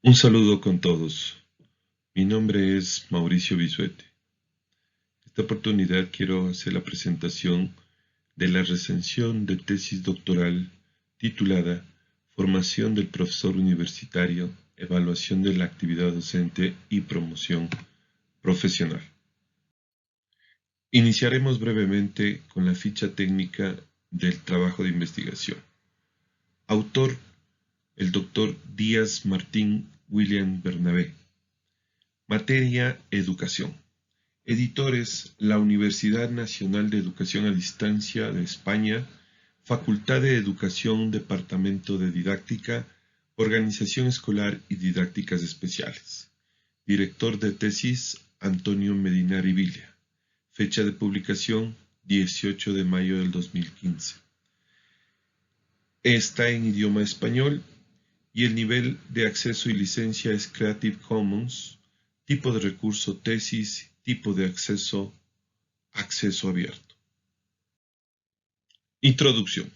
Un saludo con todos. Mi nombre es Mauricio Bisuete. Esta oportunidad quiero hacer la presentación de la recensión de tesis doctoral titulada Formación del profesor universitario, evaluación de la actividad docente y promoción profesional. Iniciaremos brevemente con la ficha técnica del trabajo de investigación. Autor, el doctor Díaz Martín William Bernabé. Materia: Educación. Editores: la Universidad Nacional de Educación a Distancia de España, Facultad de Educación, Departamento de Didáctica, Organización Escolar y Didácticas Especiales. Director de tesis: Antonio Medina Rivilla. Fecha de publicación: 18 de mayo del 2015. Está en idioma español y el nivel de acceso y licencia es Creative Commons. Tipo de recurso: tesis. Tipo de acceso: acceso abierto. Introducción.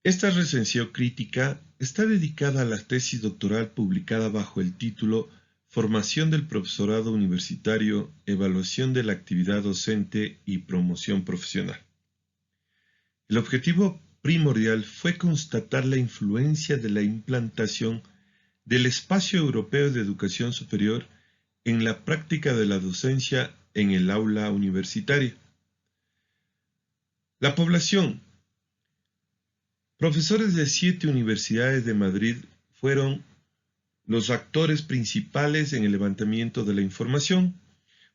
Esta recensión crítica está dedicada a la tesis doctoral publicada bajo el título Formación del profesorado universitario, evaluación de la actividad docente y promoción profesional. El objetivo primordial fue constatar la influencia de la implantación del Espacio Europeo de Educación Superior en la práctica de la docencia en el aula universitaria. La población. Profesores de 7 universidades de Madrid fueron los actores principales en el levantamiento de la información,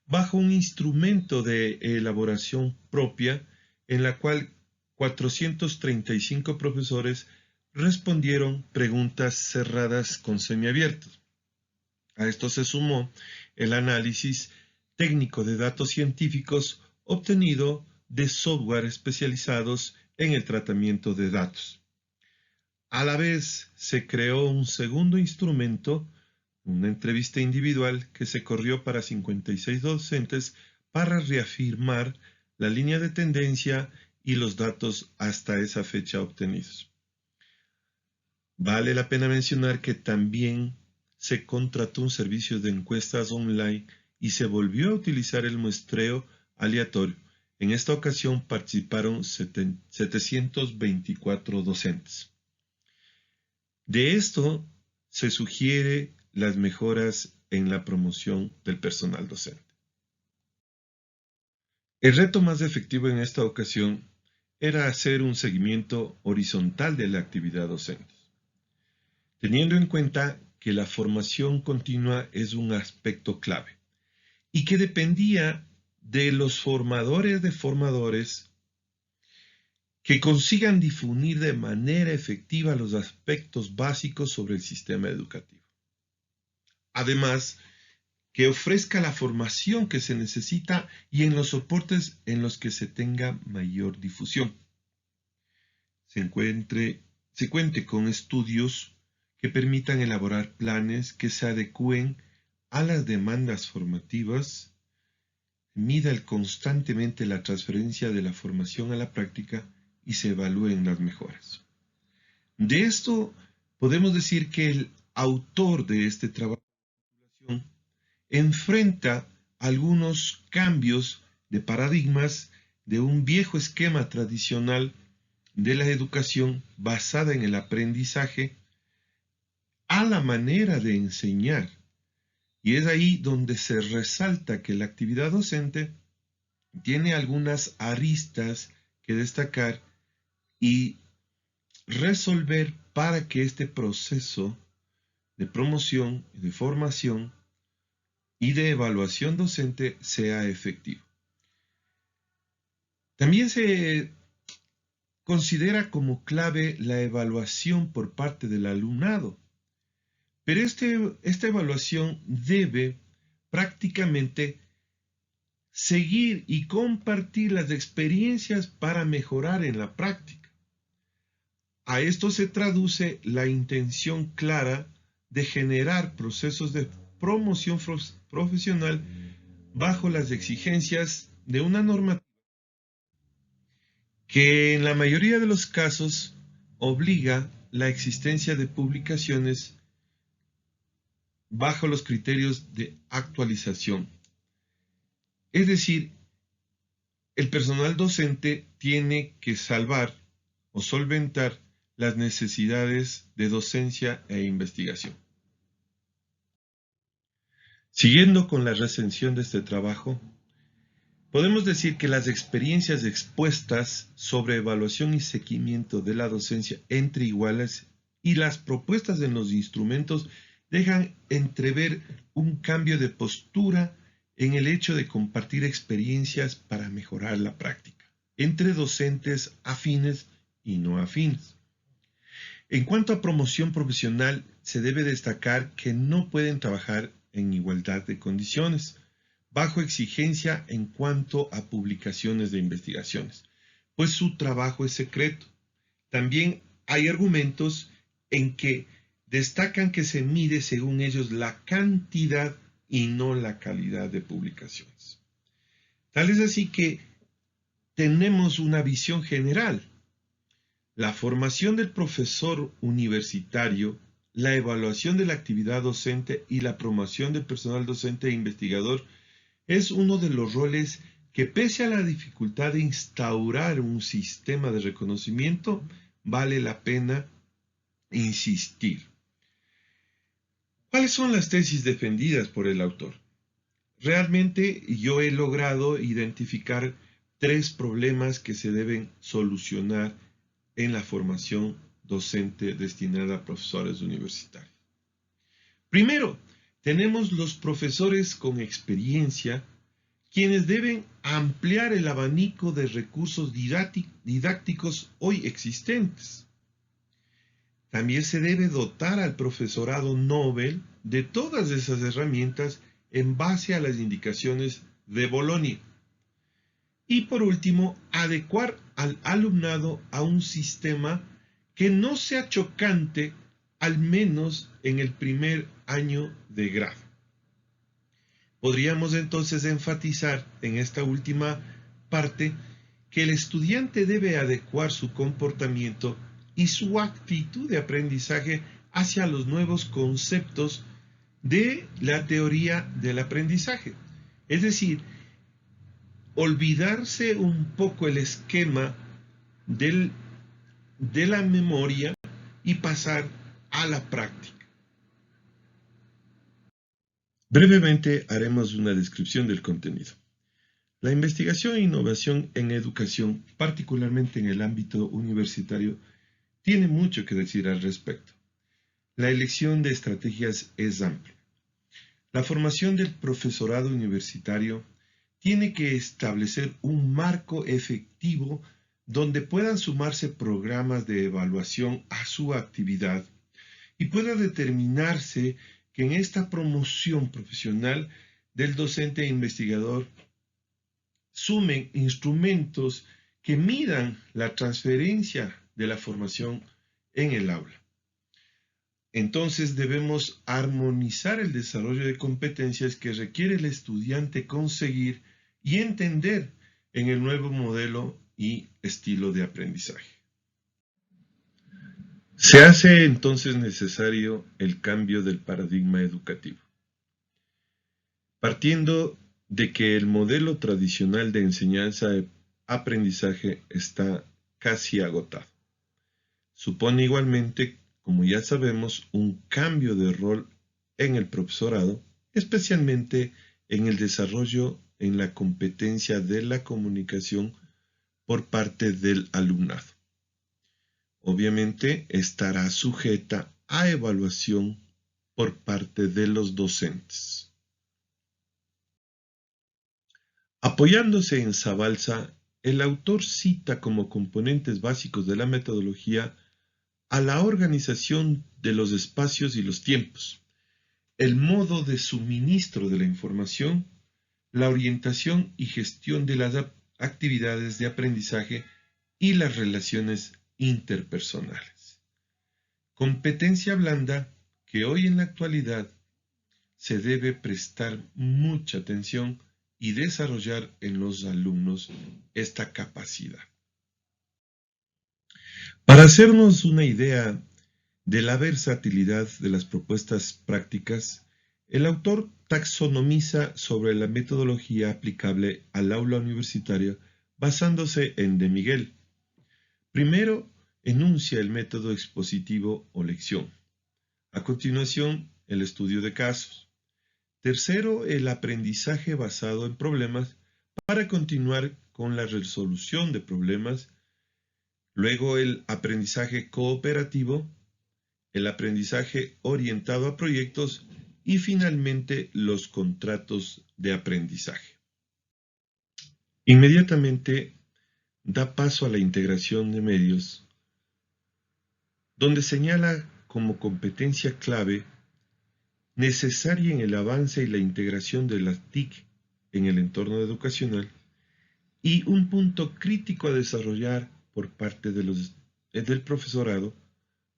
bajo un instrumento de elaboración propia en la cual 435 profesores respondieron preguntas cerradas con semiabiertos. A esto se sumó el análisis técnico de datos científicos obtenido de software especializados en el tratamiento de datos. A la vez se creó un segundo instrumento, una entrevista individual que se corrió para 56 docentes para reafirmar la línea de tendencia y los datos hasta esa fecha obtenidos. Vale la pena mencionar que también se contrató un servicio de encuestas online y se volvió a utilizar el muestreo aleatorio. En esta ocasión participaron 724 docentes. De esto se sugiere las mejoras en la promoción del personal docente. El reto más efectivo en esta ocasión era hacer un seguimiento horizontal de la actividad docente, teniendo en cuenta que la formación continua es un aspecto clave y que dependía de los formadores de formadores que consigan difundir de manera efectiva los aspectos básicos sobre el sistema educativo. Además, que ofrezca la formación que se necesita y en los soportes en los que se tenga mayor difusión. Se cuente con estudios que permitan elaborar planes que se adecúen a las demandas formativas, mida constantemente la transferencia de la formación a la práctica y se evalúen las mejoras. De esto podemos decir que el autor de este trabajo enfrenta algunos cambios de paradigmas de un viejo esquema tradicional de la educación basada en el aprendizaje a la manera de enseñar. Y es ahí donde se resalta que la actividad docente tiene algunas aristas que destacar y resolver para que este proceso de promoción y de formación y de evaluación docente sea efectivo. También se considera como clave la evaluación por parte del alumnado, pero esta evaluación debe prácticamente seguir y compartir las experiencias para mejorar en la práctica. A esto se traduce la intención clara de generar procesos de promoción profesional bajo las exigencias de una normativa que en la mayoría de los casos obliga la existencia de publicaciones bajo los criterios de actualización. Es decir, el personal docente tiene que salvar o solventar las necesidades de docencia e investigación. Siguiendo con la recensión de este trabajo, podemos decir que las experiencias expuestas sobre evaluación y seguimiento de la docencia entre iguales y las propuestas en los instrumentos dejan entrever un cambio de postura en el hecho de compartir experiencias para mejorar la práctica entre docentes afines y no afines. En cuanto a promoción profesional, se debe destacar que no pueden trabajar en igualdad de condiciones, bajo exigencia en cuanto a publicaciones de investigaciones, pues su trabajo es secreto. También hay argumentos en que destacan que se mide según ellos la cantidad y no la calidad de publicaciones. Tal es así que tenemos una visión general. La formación del profesor universitario, la evaluación de la actividad docente y la promoción del personal docente e investigador es uno de los roles que, pese a la dificultad de instaurar un sistema de reconocimiento, vale la pena insistir. ¿Cuáles son las tesis defendidas por el autor? Realmente yo he logrado identificar 3 problemas que se deben solucionar en la formación docente destinada a profesores universitarios. Primero, tenemos los profesores con experiencia, quienes deben ampliar el abanico de recursos didácticos hoy existentes. También se debe dotar al profesorado Nobel de todas esas herramientas en base a las indicaciones de Bolonia. Y por último, adecuar al alumnado a un sistema que no sea chocante, al menos en el primer año de grado. Podríamos entonces enfatizar en esta última parte que el estudiante debe adecuar su comportamiento y su actitud de aprendizaje hacia los nuevos conceptos de la teoría del aprendizaje. Es decir, olvidarse un poco el esquema de la memoria y pasar a la práctica. Brevemente haremos una descripción del contenido. La investigación e innovación en educación, particularmente en el ámbito universitario, tiene mucho que decir al respecto. La elección de estrategias es amplia. La formación del profesorado universitario tiene que establecer un marco efectivo donde puedan sumarse programas de evaluación a su actividad y pueda determinarse que en esta promoción profesional del docente e investigador sumen instrumentos que midan la transferencia de la formación en el aula. Entonces debemos armonizar el desarrollo de competencias que requiere el estudiante conseguir y entender en el nuevo modelo y estilo de aprendizaje. Se hace entonces necesario el cambio del paradigma educativo. Partiendo de que el modelo tradicional de enseñanza-aprendizaje está casi agotado. Supone igualmente, como ya sabemos, un cambio de rol en el profesorado, especialmente en el desarrollo en la competencia de la comunicación por parte del alumnado. Obviamente estará sujeta a evaluación por parte de los docentes. Apoyándose en Zabalza, el autor cita como componentes básicos de la metodología a la organización de los espacios y los tiempos, el modo de suministro de la información, la orientación y gestión de las actividades de aprendizaje y las relaciones interpersonales. Competencia blanda que hoy en la actualidad se debe prestar mucha atención y desarrollar en los alumnos esta capacidad. Para hacernos una idea de la versatilidad de las propuestas prácticas, El autor taxonomiza sobre la metodología aplicable al aula universitaria basándose en De Miguel. Primero, enuncia el método expositivo o lección. A continuación, el estudio de casos. Tercero, el aprendizaje basado en problemas para continuar con la resolución de problemas. Luego, el aprendizaje cooperativo, el aprendizaje orientado a proyectos y finalmente los contratos de aprendizaje. Inmediatamente da paso a la integración de medios, donde señala como competencia clave necesaria en el avance y la integración de las TIC en el entorno educacional y un punto crítico a desarrollar por parte del profesorado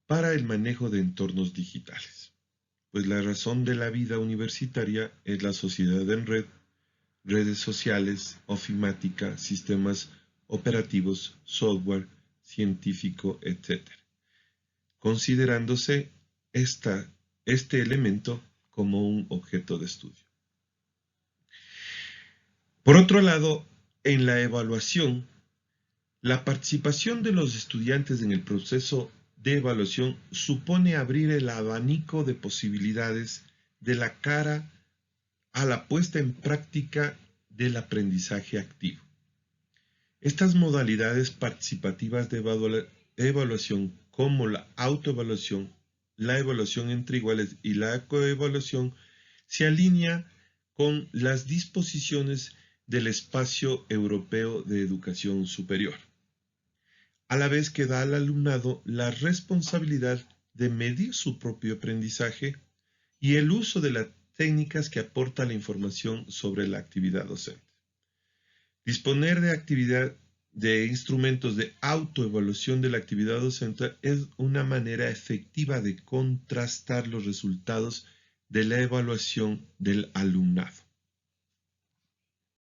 para el manejo de entornos digitales. Pues la razón de la vida universitaria es la sociedad en red, redes sociales, ofimática, sistemas operativos, software, científico, etc. Considerándose este elemento como un objeto de estudio. Por otro lado, en la evaluación, la participación de los estudiantes en el proceso de evaluación supone abrir el abanico de posibilidades de la cara a la puesta en práctica del aprendizaje activo. Estas modalidades participativas de evaluación como la autoevaluación, la evaluación entre iguales y la coevaluación se alinea con las disposiciones del Espacio Europeo de Educación Superior, a la vez que da al alumnado la responsabilidad de medir su propio aprendizaje y el uso de las técnicas que aporta la información sobre la actividad docente. Disponer de instrumentos de autoevaluación de la actividad docente es una manera efectiva de contrastar los resultados de la evaluación del alumnado.